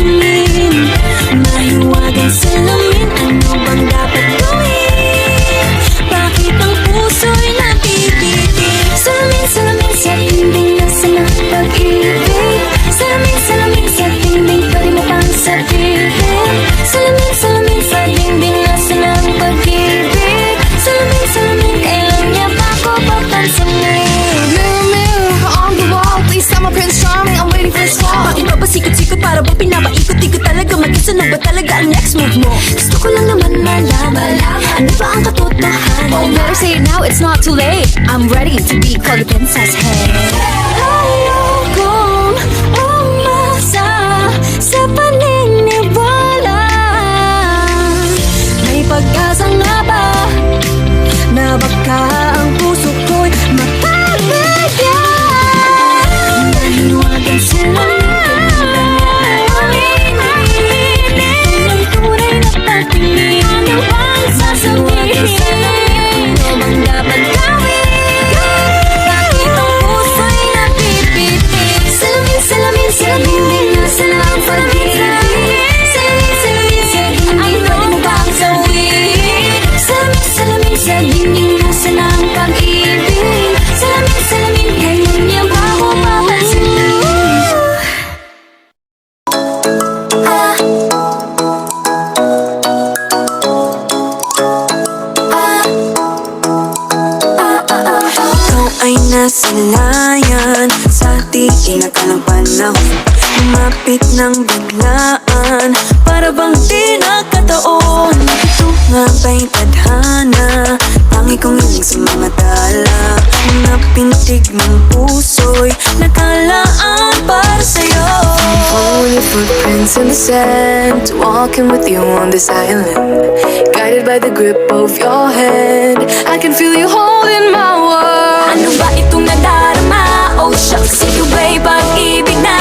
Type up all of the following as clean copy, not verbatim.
patingin. Mahiwagang salamin, ano bang dapat gawin? Bakit ang puso'y nabibitin? Salamin, salamin sa dingding, nasa ng pag-ibig. Salamin, salamin sa dingding, pwede mo pang sabihin. Salamin, salamin sa dingding, nasa ng pag-ibig. Salamin, salamin, kailan niya ba ako papansinin? Mirror, mirror on the wall, please tell my Prince Charming I'm waiting for a squall. Bakit ba pasikot-sikot, para bang pinapaikot-ikot talaga? Mag-isa na ba talaga ang next move mo? Gusto ko lang naman malaman, ano ba ang katotohanan? Oh, better say it now, it's not too late. I'm ready to be called the princess. Hey, Ayokong umasa sa paniniwala. May pag-asa nga ba na baka ang puso ko'y mapapaya? Mahiwagang salamin, ang tunay na patingin. Ano bang sasabihin? Ano bang dapat gawin? Bakit ang puso'y napipitin? Salamin, salamin sa dingding, nasa ng pag-ibig. Salamin, salamin sa dingding, pwede mo bang gawin? Salamin, salamin sa dingding, nasa ng pag-ibig. Salamin, salamin, kailan niya ba ako papansinin? Ikaw ay nasilayan sa tingin na kalang panahon. Lumapit ng biglaan, para bang di nakataon. Ito nga ba'y tadhana? Tangi kong iling sa mga tala. Mga pintig ng puso'y nakalaan para sa'yo. only footprints in the sand, walking with you on this island, guided by the grip of your hand. I can feel you holding my world. Ano ba itong nadarama? Oh shucks, ito ba'y pag-ibig na?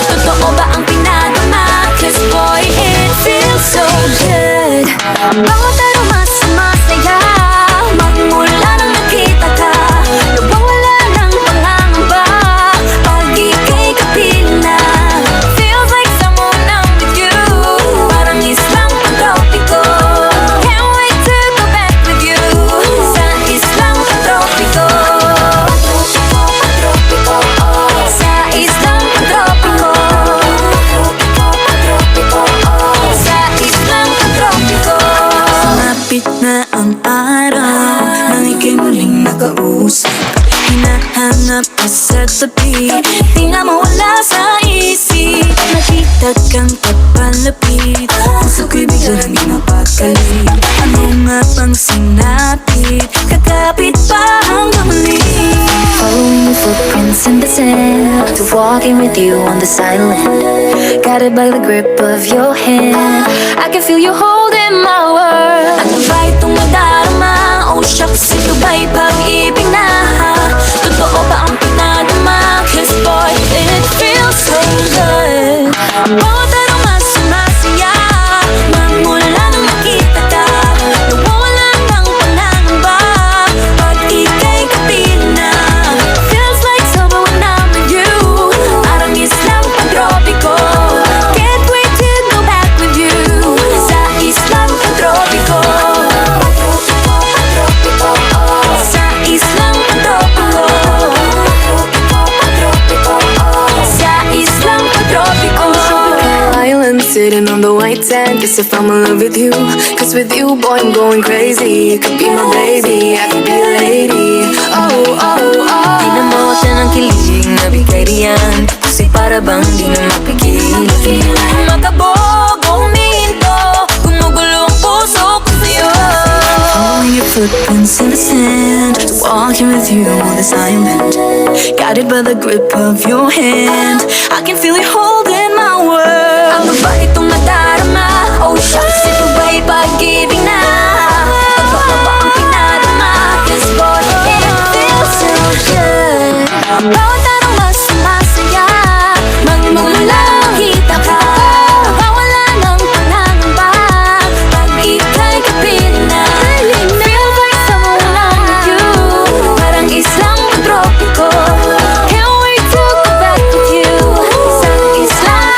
Totoo ba ang pinadama? Cause boy, it feels so good. Bawat aroma sumasaya, magmula nang nakita ka. Nawawala ng pangangamba pag ika'y kapiling na. Feels like someone I'm with you, parang islang pantropiko. Can't wait to go back with you sa islang pantropiko. Sa islang pantropiko. Sa islang pantropiko. Sumapit na ang araw nang ika'y muling nakausap. Hinahanap ka sa tabi, di nga mawala sa isip. Nakita kang papalapit, puso ko'y biglang di mapakali. Ano nga bang sinapit, kakapit pa hanggang muli. Following the footprints in the sand, to walking with you on this island, guided by the grip of your hand. I can feel you holding my world. Ano ba itong nadarama? Oh shucks, ito ba'y pag-ibig na? Totoo ba ang pinadama? Cause boy, it feels so good. Bawat aroma sumasaya, magmula nang nakita ka. Nawawala ng panangamba pag ika'y kapiling na. Feels like summer when I'm with you, parang islang pantropiko. Can't wait to go back with you sa islang pantropiko. Sa islang pantropiko. Sa islang pantropiko. Island sitting on the white sand, guess if I'm in love with you, cause with you boy I'm going crazy. You could be my baby, I could be a lady. Oh, oh, oh. Tinamo siya ng kilig na bigay riyan, kasi para bang di na mapigil. Makabog o huminto, gumugulo ang puso ko sa'yo. Following your footprints in the sand, walking with you on this island, guided by the grip of your hand. I can feel you holding my world. Ano ba itong nadarama? Oh shucks, ito ba'y pag-ibig na? Totoo ba ang pinadama? Cause boy, it feels so good. Bawat aroma sumasaya, magmula nang makita ka. Nawawala ng pangangamba pag ika'y kapiling na. Feels like someone I'm with you, parang islang pantropiko. Can't wait to go back with you sa islang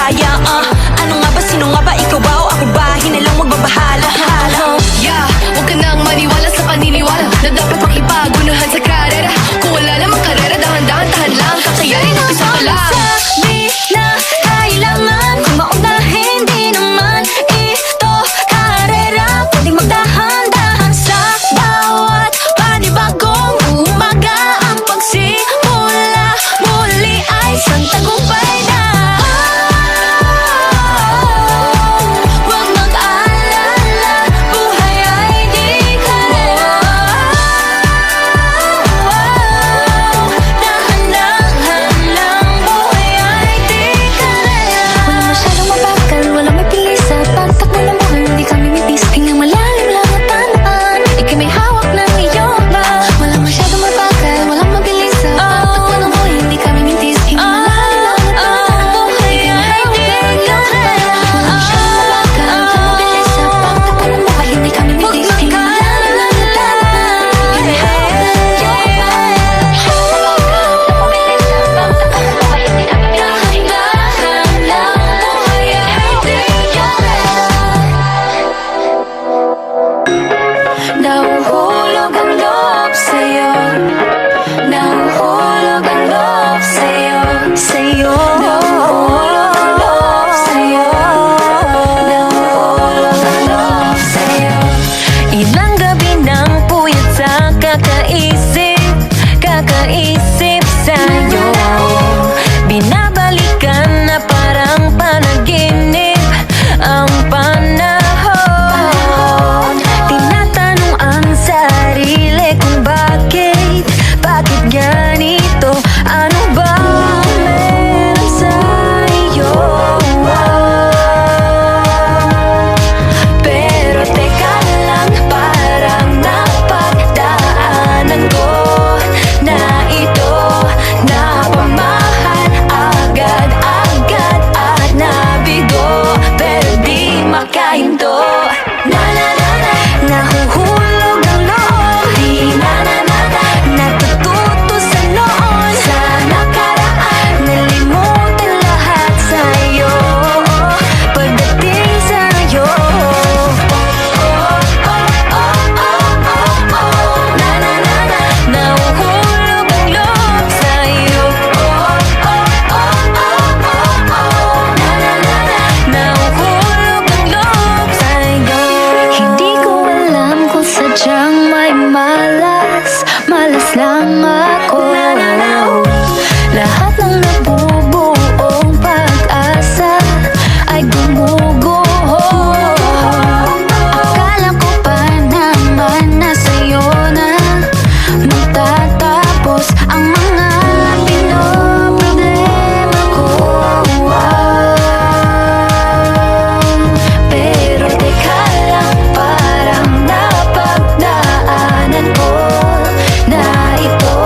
madaya Ano nga ba, sino nga ba, ikaw ba o ako ba? Hinalang magbabahala Yeah, huwag ka nang maniwala sa paniniwala Na dapat makipagunahan sa karera Kung wala namang karera, dahan-dahan, tahan lang Kakayanin, umpisa pa lang Sabi na kailangan kung maunahin, di naman ito karera Pwedeng magdahan-dahan sa bawat panibagong umaga Ang pagsimula muli ay isang tagumpay na Huwag mag-alala, buhay ay di karera Dahan-dahan lang, buhay ay di karera Walang masyadong mabagal, walang may pilis sa pagtakbo ng buhay, hindi kami mitis. Hingang malalim lang at tanaan, ika'y may hawak ng iyong ba. Walang masyadong mabagal, walang mabilis sa pagtakbo ng buhay, hindi kami mitis. Hingang malalim lang at tanaan, ika'y may hawak ng iyong ba. Walang masyadong mabagal, walang mabilis sa pagtakbo ng buhay, hindi kami mitis. Hingang malalim lang at tanaan, ika'y may hawak ng iyong ba. Nahuhulog ang loob sa'yo. Nahuhulog ang loob sa'yo. Sa'yo. Nahuhulog ang loob sa'yo. Nahuhulog ang loob sa'yo. Ilang gabi ng puyat sa kakaisip sa'yo Binabalikan na parang panaginip ang panahon Tinatanong ang sarili kung bakit ganito Ano ba meron sa'yo? Pero teka lang, parang napagdaanan ko na ito Napamahal agad-agad at nabigo Pero di makahinto Nahuhulog ang loob Di natututo sa noon Sa nakaraan Nalimutan lahat sa'yo Pagdating sa'yo Nahuhulog ang loob sa'yo Nahuhulog ang loob sa'yo Hindi ko alam kung sadyang may malas lang ako. Lahat ng nabubuong pag-asa ay gumuguho. Akala ko pa naman na sa'yo na magtatapos ang mga pinoproblema ko. Pero teka lang, parang napagdaanan ko na ito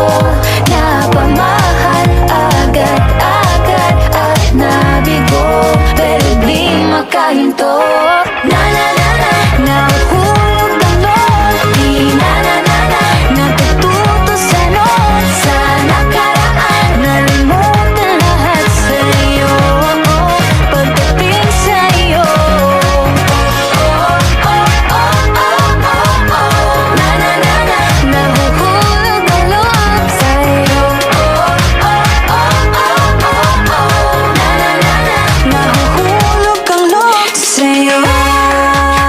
napamahal agad-agad at nabigo pero di makahinto. Nahuhulog ang loob, di natututo sa noon sa nakaraan. Nalimutan lahat sa'yo pagdating sa'yo. Nahuhulog ang loob sa'yo. Nahuhulog ang loob sa'yo. Nahuhulog ang loob sa'yo.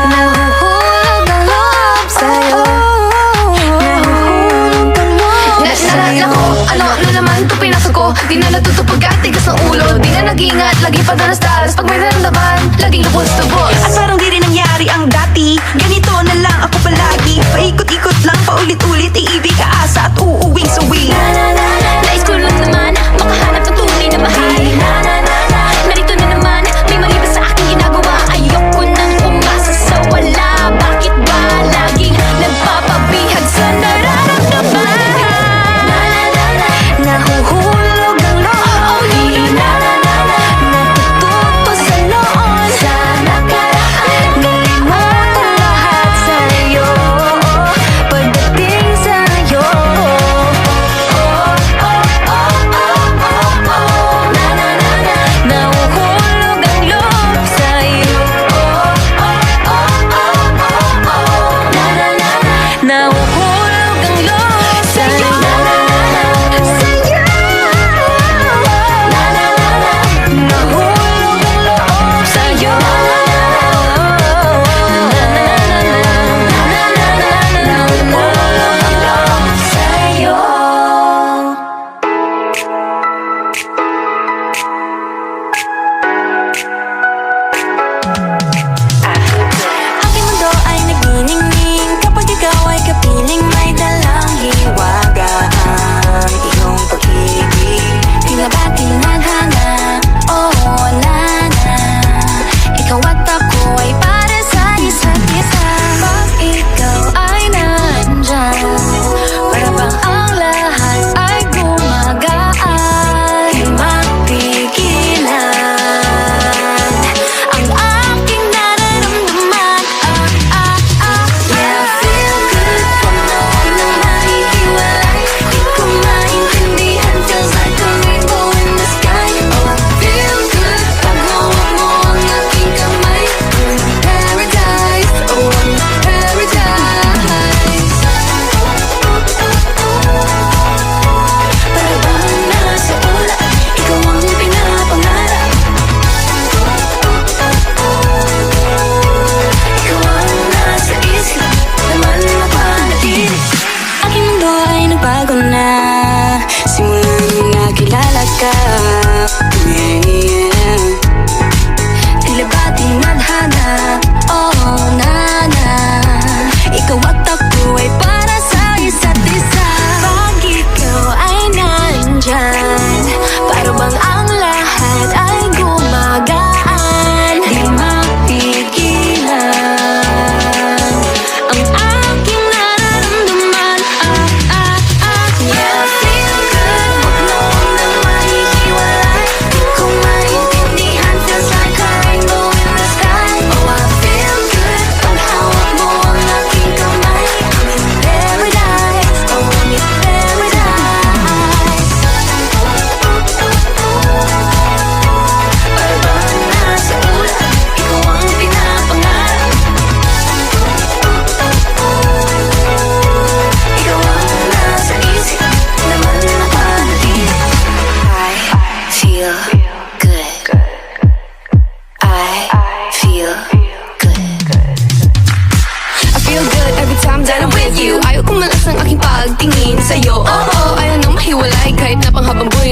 Nahuhulog ang loob sa'yo. Ano naman ito pinasa ko Di na natutupag at tigas ng ulo Di na nag-ingat, lagi padalas-dalas Pag may naramdaman, laging lubos-lubos At parang di rin nangyari ang dati Ganito na lang ako palagi Paikot-ikot lang, paulit-ulit Iibig, aasa at uuwing sawi Nais ko lang naman makahanap ng tunay na mahal Narito na naman, may mali ba sa aking ginagawa Ayoko nang umasa sa wala Bakit ba laging nagpapabihag sa nararamdaman Nahuhulog ang loob, di natututo sa noon sa nakaraan. Nalimutan lahat sa'yo pagdating sa'yo.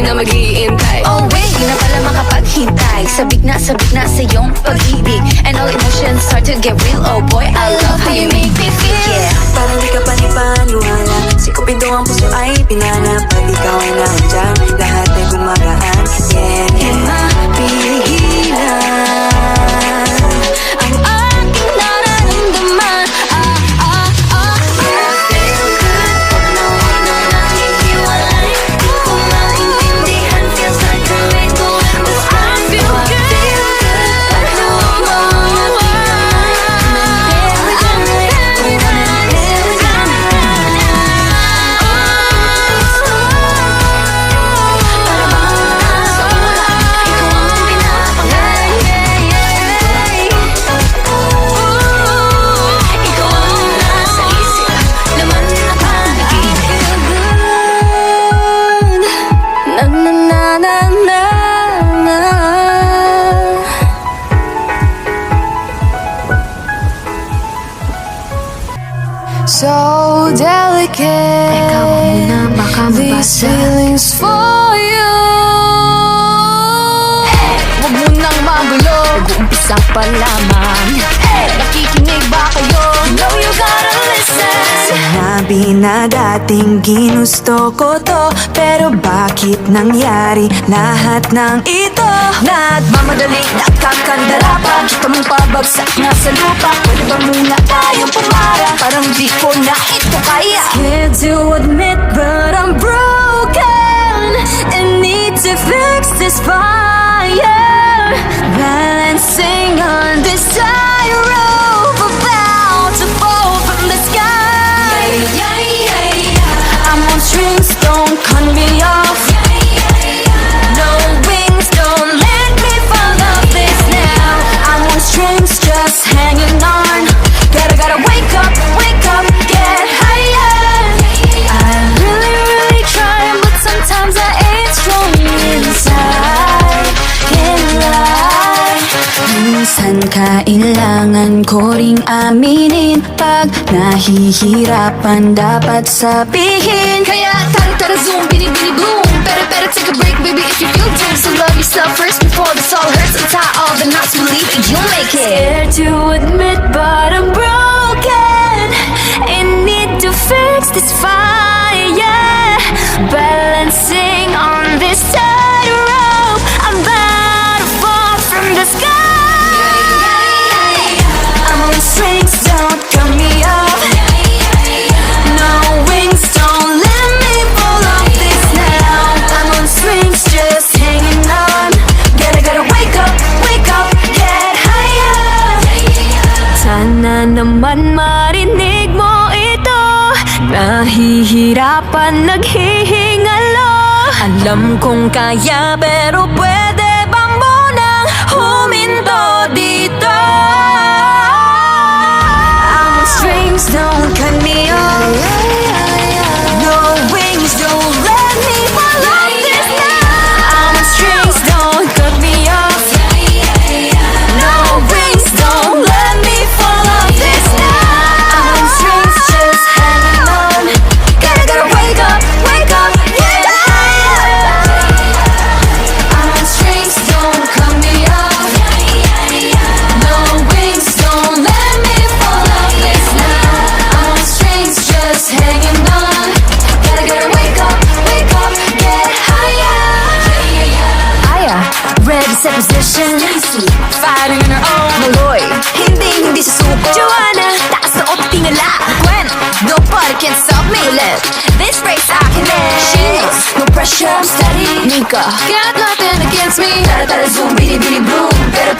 na mag-iintay. Oh wait, di na pala makapaghintay. Sabik na sa iyong pag-ibig, and all emotions start to get real. Oh boy, I love how you make me feel. Yeah. Parang di ka panipaniwala. Si Cupido ang puso ay pinanap. Pag ikaw ay nandyan, lahat ay gumagaan. Yeah, yeah. Mapigilan ang aking nararamdaman. Feel good pag nawala na nahihiwalay. Kung maintindihan, feels like a rain going the sky. Feel good Pag nawala na Na na na na na na. So delicate. Teka, wag muna, baka These mabasa. feelings for you. Wag mo nang magulo, nag-uumpisa pa lamang. Nakikinig ba kayo? No, you gotta listen. Sinabi na dating ginusto ko to, pero bakit nangyari lahat ng ito? Nagmamadali, nakakandara pa. Kita mong pabagsak na sa lupa. Pwede ba muna tayong pumara? Parang di ko na ito kaya. Scared to admit but I'm broken and need to fix this fire. Balancing on this tightrope, about to fall from the sky. I'm on strings, don't cut me off. No wings, don't let me fall off this now. I'm on strings, just hanging on. Gotta wake up, get higher. I really try, but sometimes I ain't strong inside. Can't lie. Minsan kailangan ko ring aminin, pag nahihirapan dapat sabihin. Kaya tara zoom, bini boom. Better take a break, baby, if you feel down. So love yourself first before this all hurts. And tie all the knots, believe it, you'll make it. Scared to admit, but I'm broken and need to fix this fire. Balancing on this tightrope, I'm about to fall from the sky. I'm on strings, don't cut me off. No wings, don't let me fall off this now. I'm on strings, just hanging on. Gotta wake up, get higher. Sana naman marinig mo ito. Nahihirapan, naghihingalo. Alam kong kaya, pero pwede ba munang huminto dito? I'm on strings, don't cut me off. No wings, don't let me fall off this now. I'm on strings, don't cut me off. No wings, don't let me fall off this now. I'm on strings, just hanging on. Gotta wake up, get higher. I'm on strings, don't cut me off. No wings, don't let me fall off this now. I'm on strings, just hanging on. Gotta wake up, get higher. Aya, ready, set position. Fighting on her own. Maloy, hindi susuko. Joanna, taas na o tingala. Gwen, nobody can stop me. Left, this race I can end. Sheila, no pressure, I'm steady. Mika, got nothing against me. Tara zoom, bini boom. Better